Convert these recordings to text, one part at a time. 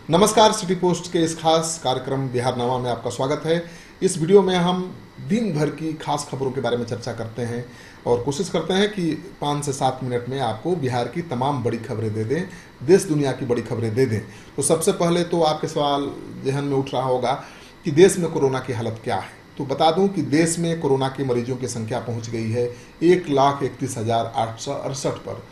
नमस्कार, city post के इस खास कार्यक्रम बिहारनामा में आपका स्वागत है। इस वीडियो में हम दिन भर की खास खबरों के बारे में चर्चा करते हैं और कोशिश करते हैं कि 5 से 7 मिनट में आपको बिहार की तमाम बड़ी खबरें दे दें, देश दुनिया की बड़ी खबरें दे दें। तो सबसे पहले तो आपके सवाल जहन में उठ रहा होगा कि देश में कोरोना की हालत क्या है। तो बता दूं कि देश में कोरोना के मरीजों की संख्या पहुंच गई है 1,31,868 पर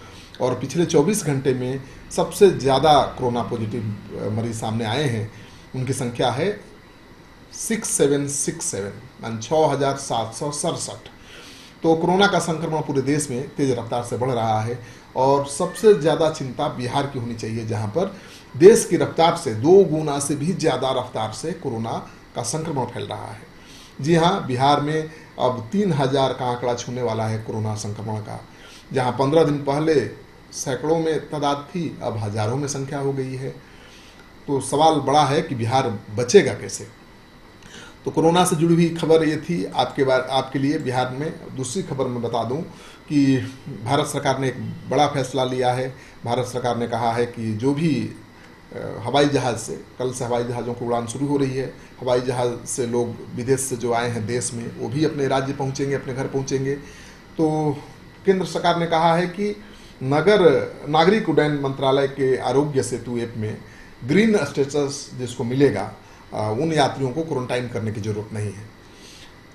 और पिछले 24 घंटे में सबसे ज़्यादा कोरोना पॉजिटिव मरीज सामने आए हैं। उनकी संख्या है 6767 यानी 6,767। तो कोरोना का संक्रमण पूरे देश में तेज रफ्तार से बढ़ रहा है और सबसे ज़्यादा चिंता बिहार की होनी चाहिए, जहां पर देश की रफ्तार से 2 गुना से भी ज़्यादा रफ्तार से कोरोना का संक्रमण फैल रहा है। जी हाँ, बिहार में अब 3,000 का आंकड़ा छूने वाला है कोरोना संक्रमण का। जहां 15 दिन पहले सैकड़ों में तादाद थी, अब हजारों में संख्या हो गई है। तो सवाल बड़ा है कि बिहार बचेगा कैसे। तो कोरोना से जुड़ी हुई खबर ये थी आपके लिए। बिहार में दूसरी खबर मैं बता दूं कि भारत सरकार ने एक बड़ा फैसला लिया है। भारत सरकार ने कहा है कि जो भी हवाई जहाज़ से, कल से हवाई जहाज़ों की उड़ान शुरू हो रही है। हवाई जहाज़ से लोग विदेश से जो आए हैं देश में, वो भी अपने राज्य पहुंचेंगे, अपने घर पहुंचेंगे। तो केंद्र सरकार ने कहा है कि नागरिक उड्डयन मंत्रालय के आरोग्य सेतु ऐप में ग्रीन स्टेटस जिसको मिलेगा, उन यात्रियों को क्वारंटाइन करने की जरूरत नहीं है।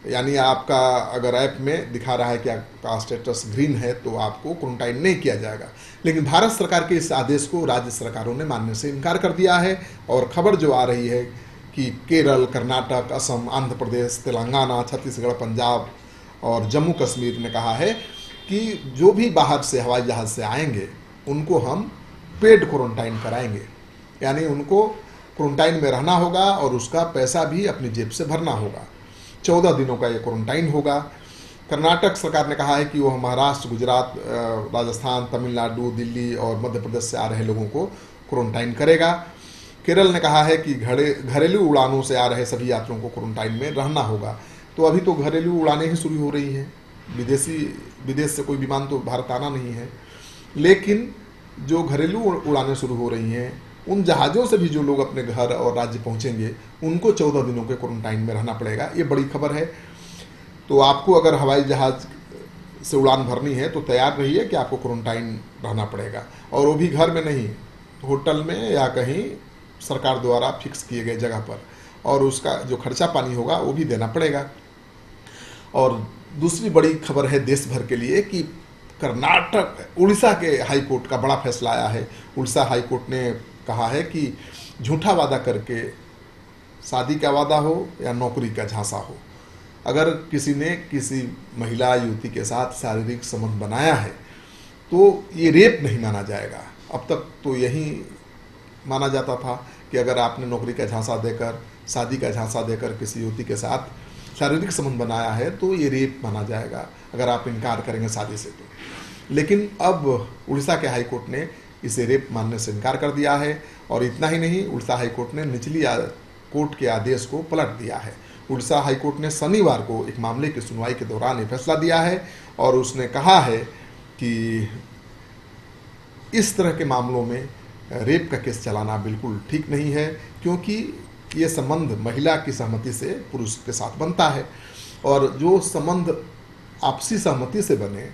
यानी आपका अगर ऐप में दिखा रहा है कि आपका स्टेटस ग्रीन है तो आपको क्वारंटाइन नहीं किया जाएगा। लेकिन भारत सरकार के इस आदेश को राज्य सरकारों ने मानने से इनकार कर दिया है और खबर जो आ रही है कि केरल, कर्नाटक, असम, आंध्र प्रदेश, तेलंगाना, छत्तीसगढ़, पंजाब और जम्मू कश्मीर ने कहा है कि जो भी बाहर से हवाई जहाज़ से आएंगे उनको हम पेड क्वारंटाइन कराएंगे। यानी उनको क्वारंटाइन में रहना होगा और उसका पैसा भी अपनी जेब से भरना होगा। 14 दिनों का ये क्वारंटाइन होगा। कर्नाटक सरकार ने कहा है कि वह महाराष्ट्र, गुजरात, राजस्थान, तमिलनाडु, दिल्ली और मध्य प्रदेश से आ रहे लोगों को क्वारंटाइन करेगा। केरल ने कहा है कि घरेलू उड़ानों से आ रहे सभी यात्रियों को क्वारंटाइन में रहना होगा। तो अभी तो घरेलू उड़ानें ही शुरू हो रही हैं, विदेश से कोई विमान तो भारत आना नहीं है। लेकिन जो घरेलू उड़ानें शुरू हो रही हैं, उन जहाज़ों से भी जो लोग अपने घर और राज्य पहुंचेंगे उनको 14 दिनों के क्वारंटाइन में रहना पड़ेगा। ये बड़ी खबर है। तो आपको अगर हवाई जहाज़ से उड़ान भरनी है तो तैयार रहिए कि आपको क्वारंटाइन रहना पड़ेगा, और वो भी घर में नहीं, होटल में या कहीं सरकार द्वारा फिक्स किए गए जगह पर, और उसका जो खर्चा पानी होगा वो भी देना पड़ेगा। और दूसरी बड़ी खबर है देश भर के लिए कि उड़ीसा के हाई कोर्ट का बड़ा फैसला आया है। उड़ीसा हाई कोर्ट ने कहा है कि झूठा वादा करके, शादी का वादा हो या नौकरी का झांसा हो, अगर किसी ने किसी महिला युवती के साथ शारीरिक संबंध बनाया है तो ये रेप नहीं माना जाएगा। अब तक तो यही माना जाता था कि अगर आपने नौकरी का झांसा देकर, शादी का झांसा देकर किसी युवती के साथ शारीरिक संबंध बनाया है तो ये रेप माना जाएगा अगर आप इनकार करेंगे शादी से तो। लेकिन अब उड़ीसा के हाई कोर्ट ने इसे रेप मानने से इनकार कर दिया है। और इतना ही नहीं, उड़ीसा हाई कोर्ट ने निचली कोर्ट के आदेश को पलट दिया है। उड़ीसा हाई कोर्ट ने शनिवार को एक मामले की सुनवाई के दौरान ये फैसला दिया है और उसने कहा है कि इस तरह के मामलों में रेप का केस चलाना बिल्कुल ठीक नहीं है, क्योंकि ये संबंध महिला की सहमति से पुरुष के साथ बनता है, और जो संबंध आपसी सहमति से बने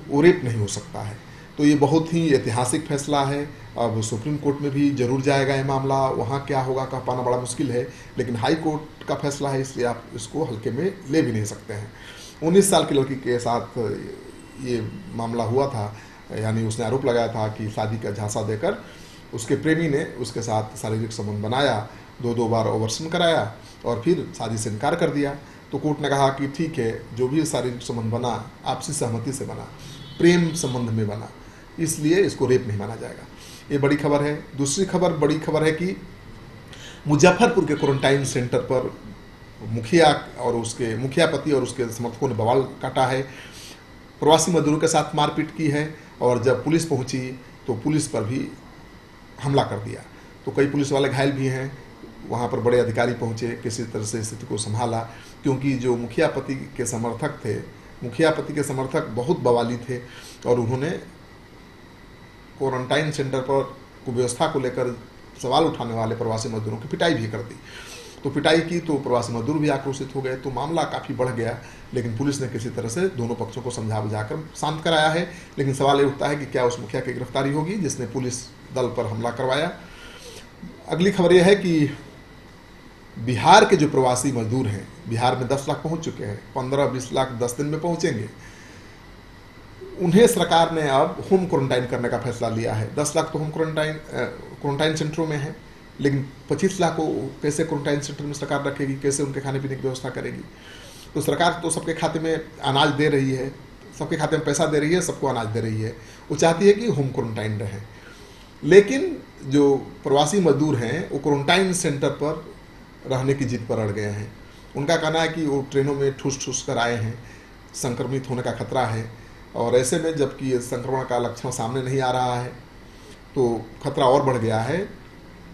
वो रेप नहीं हो सकता है। तो ये बहुत ही ऐतिहासिक फैसला है। अब सुप्रीम कोर्ट में भी जरूर जाएगा ये मामला, वहाँ क्या होगा कह पाना बड़ा मुश्किल है, लेकिन हाई कोर्ट का फैसला है, इसलिए आप इसको हल्के में ले भी नहीं सकते हैं। 19 साल की लड़की के साथ ये मामला हुआ था। यानी उसने आरोप लगाया था कि शादी का झांसा देकर उसके प्रेमी ने उसके साथ शारीरिक संबंध बनाया, 2 बार ओवरसन कराया और फिर शादी से इनकार कर दिया। तो कोर्ट ने कहा कि ठीक है, जो भी शारीरिक संबंध बना आपसी सहमति से बना, प्रेम संबंध में बना, इसलिए इसको रेप नहीं माना जाएगा। ये बड़ी खबर है। दूसरी बड़ी खबर है कि मुजफ्फरपुर के क्वारंटाइन सेंटर पर मुखिया पति और उसके समर्थकों ने बवाल काटा है। प्रवासी मजदूरों के साथ मारपीट की है और जब पुलिस पहुंची तो पुलिस पर भी हमला कर दिया। तो कई पुलिस वाले घायल भी हैं। वहाँ पर बड़े अधिकारी पहुँचे, किसी तरह से स्थिति को संभाला, क्योंकि जो मुखिया पति के समर्थक बहुत बवाली थे और उन्होंने क्वारंटाइन सेंटर पर व्यवस्था को लेकर सवाल उठाने वाले प्रवासी मजदूरों की पिटाई भी कर दी। तो पिटाई की तो प्रवासी मजदूर भी आक्रोशित हो गए, तो मामला काफ़ी बढ़ गया। लेकिन पुलिस ने किसी तरह से दोनों पक्षों को समझा बुझाकर शांत कराया है। लेकिन सवाल ये उठता है कि क्या उस मुखिया की गिरफ्तारी होगी जिसने पुलिस दल पर हमला करवाया। अगली खबर यह है कि बिहार के जो प्रवासी मजदूर हैं, बिहार में 10 लाख पहुंच चुके हैं, 15-20 लाख 10 दिन में पहुंचेंगे। उन्हें सरकार ने अब होम क्वारंटाइन करने का फैसला लिया है। 10 लाख तो होम क्वारंटाइन सेंटरों में है, लेकिन 25 लाख को कैसे क्वारंटाइन सेंटर में सरकार रखेगी, कैसे उनके खाने पीने की व्यवस्था करेगी। तो सरकार तो सबके खाते में अनाज दे रही है, सबके खाते में पैसा दे रही है, सबको अनाज दे रही है। वो चाहती है कि होम क्वारंटाइन रहें। लेकिन जो प्रवासी मजदूर हैं वो क्वारंटाइन सेंटर पर रहने की जिद पर अड़ गए हैं। उनका कहना है कि वो ट्रेनों में ठूस ठूस कर आए हैं, संक्रमित होने का खतरा है, और ऐसे में जबकि ये संक्रमण का लक्षण सामने नहीं आ रहा है तो खतरा और बढ़ गया है।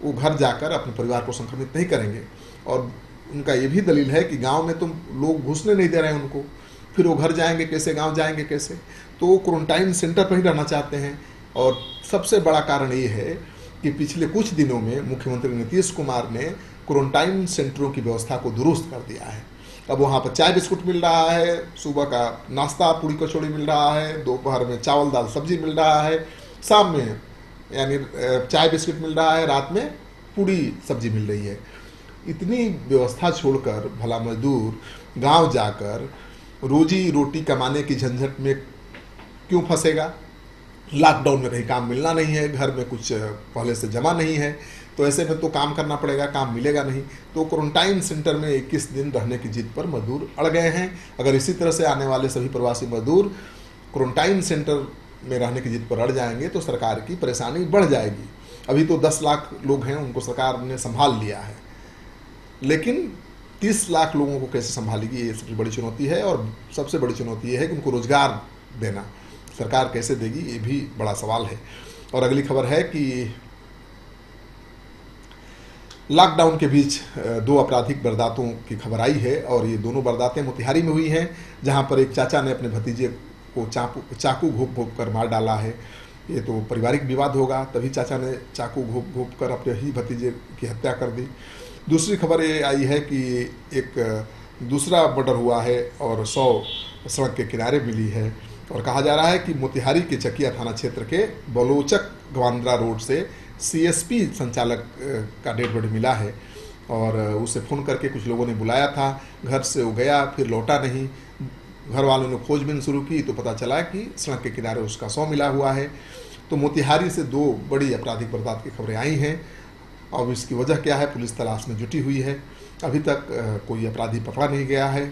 वो घर जाकर अपने परिवार को संक्रमित नहीं करेंगे, और उनका ये भी दलील है कि गांव में तुम लोग घुसने नहीं दे रहे हैं उनको, फिर वो घर जाएंगे कैसे, गांव जाएंगे कैसे। तो वो क्वारंटाइन सेंटर पर ही रहना चाहते हैं। और सबसे बड़ा कारण ये है कि पिछले कुछ दिनों में मुख्यमंत्री नीतीश कुमार ने क्वारंटाइन सेंटरों की व्यवस्था को दुरुस्त कर दिया है। अब वहाँ पर चाय बिस्कुट मिल रहा है, सुबह का नाश्ता पूड़ी कचौड़ी मिल रहा है, दोपहर में चावल दाल सब्जी मिल रहा है, शाम में यानी चाय बिस्कुट मिल रहा है, रात में पूड़ी सब्जी मिल रही है। इतनी व्यवस्था छोड़कर भला मजदूर गांव जाकर रोजी रोटी कमाने की झंझट में क्यों फंसेगा। लॉकडाउन में कहीं काम मिलना नहीं है, घर में कुछ पहले से जमा नहीं है, तो ऐसे में तो काम करना पड़ेगा, काम मिलेगा नहीं। तो क्वारंटाइन सेंटर में 21 दिन रहने की जिद पर मजदूर अड़ गए हैं। अगर इसी तरह से आने वाले सभी प्रवासी मजदूर क्वारंटाइन सेंटर में रहने की जिद पर अड़ जाएंगे तो सरकार की परेशानी बढ़ जाएगी। अभी तो 10 लाख लोग हैं, उनको सरकार ने संभाल लिया है, लेकिन 30 लाख लोगों को कैसे संभालेगी, ये सबसे बड़ी चुनौती है। और सबसे बड़ी चुनौती ये है कि उनको रोजगार देना सरकार कैसे देगी, ये भी बड़ा सवाल है। और अगली खबर है कि लॉकडाउन के बीच 2 आपराधिक वारदातों की खबर आई है, और ये दोनों वारदातें मोतिहारी में हुई हैं, जहां पर एक चाचा ने अपने भतीजे को चाकू घोंप घोंप कर मार डाला है। ये तो पारिवारिक विवाद होगा, तभी चाचा ने चाकू घोंप घोंप कर अपने ही भतीजे की हत्या कर दी। दूसरी खबर ये आई है कि एक दूसरा मर्डर हुआ है और 100 सड़क के किनारे मिली है। और कहा जा रहा है कि मोतिहारी के चकिया थाना क्षेत्र के बलोचक गवांद्रा रोड से सीएसपी संचालक का डेड बॉडी मिला है, और उसे फ़ोन करके कुछ लोगों ने बुलाया था, घर से वो गया, फिर लौटा नहीं। घर वालों ने खोजबीन शुरू की तो पता चला कि सड़क के किनारे उसका शव मिला हुआ है। तो मोतिहारी से 2 बड़ी आपराधिक वारदात की खबरें आई हैं। अब इसकी वजह क्या है, पुलिस तलाश में जुटी हुई है। अभी तक कोई अपराधी पकड़ा नहीं गया है।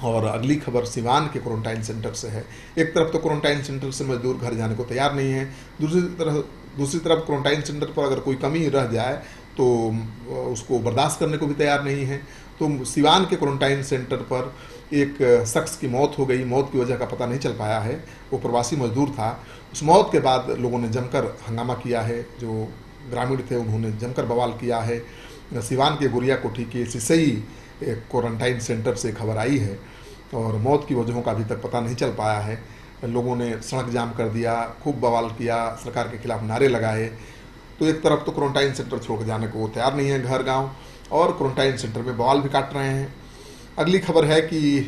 और अगली खबर सिवान के क्वारंटाइन सेंटर से है। एक तरफ तो क्वारंटाइन सेंटर से मजदूर घर जाने को तैयार नहीं है, दूसरी तरफ क्वारंटाइन सेंटर पर अगर कोई कमी रह जाए तो उसको बर्दाश्त करने को भी तैयार नहीं है। तो सिवान के क्वारंटाइन सेंटर पर एक शख्स की मौत हो गई। मौत की वजह का पता नहीं चल पाया है, वो प्रवासी मजदूर था। उस मौत के बाद लोगों ने जमकर हंगामा किया है, जो ग्रामीण थे उन्होंने जमकर बवाल किया है। सिवान के गुरिया कोठी के सिसई क्वारंटाइन सेंटर से खबर आई है, और मौत की वजहों का अभी तक पता नहीं चल पाया है। लोगों ने सड़क जाम कर दिया, खूब बवाल किया, सरकार के खिलाफ नारे लगाए। तो एक तरफ तो क्वारंटाइन सेंटर छोड़ जाने को तैयार नहीं है घर गांव, और क्वारंटाइन सेंटर में बवाल भी काट रहे हैं। अगली खबर है कि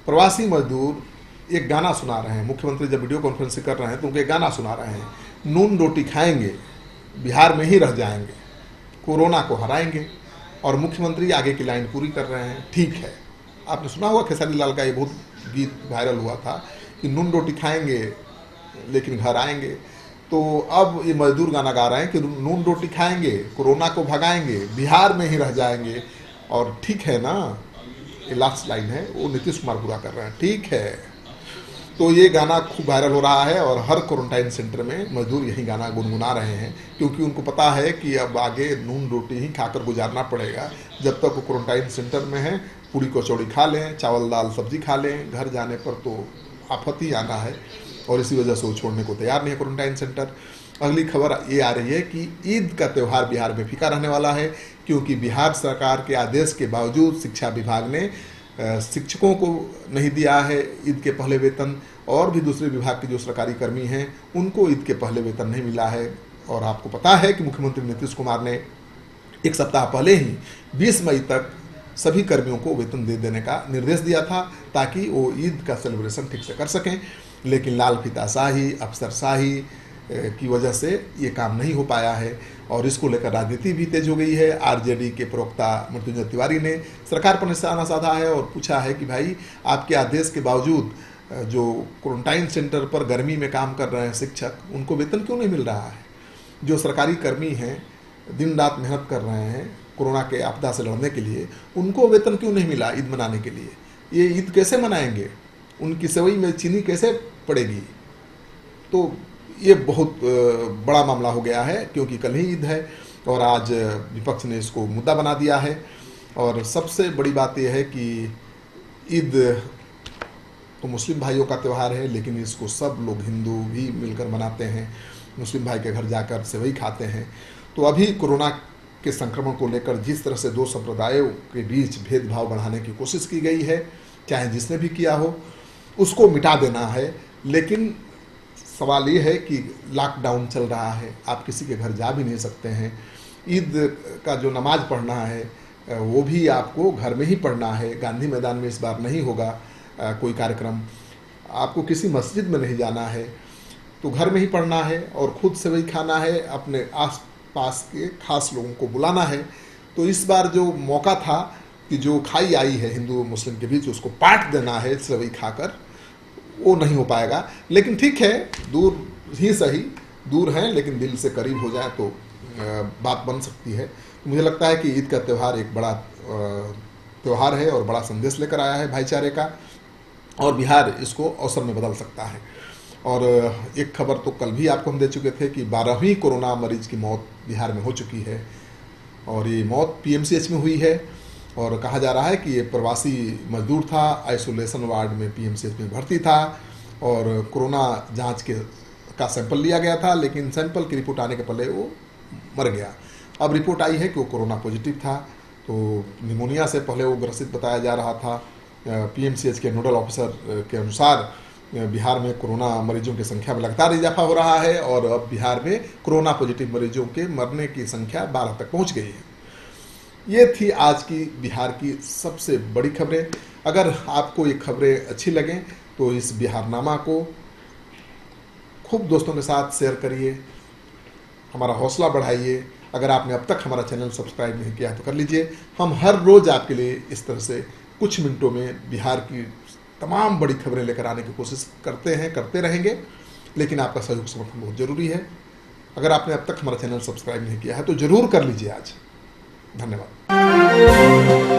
प्रवासी मजदूर एक गाना सुना रहे हैं। मुख्यमंत्री जब वीडियो कॉन्फ्रेंसिंग कर रहे हैं तो उनके गाना सुना रहे हैं, नून रोटी खाएंगे, बिहार में ही रह जाएंगे, कोरोना को हराएंगे। और मुख्यमंत्री आगे की लाइन पूरी कर रहे हैं, ठीक है। आपने सुना होगा खेसारी लाल का ये बहुत गीत वायरल हुआ था कि नून रोटी खाएंगे लेकिन घर आएंगे। तो अब ये मजदूर गाना गा रहे हैं कि नून रोटी खाएंगे, कोरोना को भगाएंगे, बिहार में ही रह जाएंगे। और ठीक है ना, ये लास्ट लाइन है, वो नीतीश कुमार पूरा कर रहे हैं, ठीक है। तो ये गाना खूब वायरल हो रहा है, और हर क्वारंटाइन सेंटर में मजदूर यही गाना गुनगुना रहे हैं, क्योंकि उनको पता है कि अब आगे नून रोटी ही खाकर गुजारना पड़ेगा। जब तक वो क्वारंटाइन सेंटर में है, पूड़ी कचौड़ी खा लें, चावल दाल सब्जी खा लें, घर जाने पर तो आफत ही आना है, और इसी वजह से वो छोड़ने को तैयार नहीं है क्वारंटाइन सेंटर। अगली खबर ये आ रही है कि ईद का त्यौहार बिहार में फीका रहने वाला है, क्योंकि बिहार सरकार के आदेश के बावजूद शिक्षा विभाग ने शिक्षकों को नहीं दिया है ईद के पहले वेतन, और भी दूसरे विभाग के जो सरकारी कर्मी हैं उनको ईद के पहले वेतन नहीं मिला है। और आपको पता है कि मुख्यमंत्री नीतीश कुमार ने एक सप्ताह पहले ही 20 मई तक सभी कर्मियों को वेतन दे देने का निर्देश दिया था ताकि वो ईद का सेलिब्रेशन ठीक से कर सकें। लेकिन लाल फीताशाही, अफसरशाही की वजह से ये काम नहीं हो पाया है और इसको लेकर राजनीति भी तेज हो गई है। आरजेडी के प्रवक्ता मृत्युंजय तिवारी ने सरकार पर निशाना साधा है और पूछा है कि भाई आपके आदेश के बावजूद जो क्वारंटाइन सेंटर पर गर्मी में काम कर रहे हैं शिक्षक, उनको वेतन क्यों नहीं मिल रहा है? जो सरकारी कर्मी हैं, दिन रात मेहनत कर रहे हैं कोरोना के आपदा से लड़ने के लिए, उनको वेतन क्यों नहीं मिला ईद मनाने के लिए? ये ईद कैसे मनाएंगे? उनकी सेवई में चीनी कैसे पड़ेगी? तो ये बहुत बड़ा मामला हो गया है क्योंकि कल ही ईद है और आज विपक्ष ने इसको मुद्दा बना दिया है। और सबसे बड़ी बात यह है कि ईद तो मुस्लिम भाइयों का त्यौहार है, लेकिन इसको सब लोग हिंदू भी मिलकर मनाते हैं, मुस्लिम भाई के घर जाकर सेवई खाते हैं। तो अभी कोरोना के संक्रमण को लेकर जिस तरह से दो संप्रदायों के बीच भेदभाव बढ़ाने की कोशिश की गई है, चाहे जिसने भी किया हो, उसको मिटा देना है। लेकिन सवाल ये है कि लॉकडाउन चल रहा है, आप किसी के घर जा भी नहीं सकते हैं। ईद का जो नमाज पढ़ना है वो भी आपको घर में ही पढ़ना है। गांधी मैदान में इस बार नहीं होगा कोई कार्यक्रम, आपको किसी मस्जिद में नहीं जाना है, तो घर में ही पढ़ना है और खुद से वही खाना है, अपने आस पास के खास लोगों को बुलाना है। तो इस बार जो मौका था कि जो खाई आई है हिंदू मुस्लिम के बीच, उसको पाट देना है सेवई खाकर, वो नहीं हो पाएगा। लेकिन ठीक है, दूर ही सही, दूर हैं लेकिन दिल से करीब हो जाए तो बात बन सकती है। मुझे लगता है कि ईद का त्यौहार एक बड़ा त्यौहार है और बड़ा संदेश लेकर आया है भाईचारे का, और बिहार इसको अवसर में बदल सकता है। और एक खबर तो कल भी आपको हम दे चुके थे कि 12वीं कोरोना मरीज की मौत बिहार में हो चुकी है और ये मौत पीएमसीएच में हुई है। और कहा जा रहा है कि ये प्रवासी मजदूर था, आइसोलेशन वार्ड में पीएमसीएच में भर्ती था और कोरोना जांच का सैंपल लिया गया था, लेकिन सैंपल की रिपोर्ट आने के पहले वो मर गया। अब रिपोर्ट आई है कि वो कोरोना पॉजिटिव था, तो निमोनिया से पहले वो ग्रसित बताया जा रहा था। पीएमसीएच के नोडल ऑफिसर के अनुसार बिहार में कोरोना मरीजों की संख्या में लगातार इजाफा हो रहा है और अब बिहार में कोरोना पॉजिटिव मरीजों के मरने की संख्या 12 तक पहुंच गई है। ये थी आज की बिहार की सबसे बड़ी खबरें। अगर आपको ये खबरें अच्छी लगें तो इस बिहारनामा को खूब दोस्तों के साथ शेयर करिए, हमारा हौसला बढ़ाइए। अगर आपने अब तक हमारा चैनल सब्सक्राइब नहीं किया तो कर लीजिए। हम हर रोज़ आपके लिए इस तरह से कुछ मिनटों में बिहार की तमाम बड़ी खबरें लेकर आने की कोशिश करते हैं, करते रहेंगे, लेकिन आपका सहयोग समर्थन बहुत ज़रूरी है। अगर आपने अब तक हमारा चैनल सब्सक्राइब नहीं किया है तो ज़रूर कर लीजिए आज। धन्यवाद।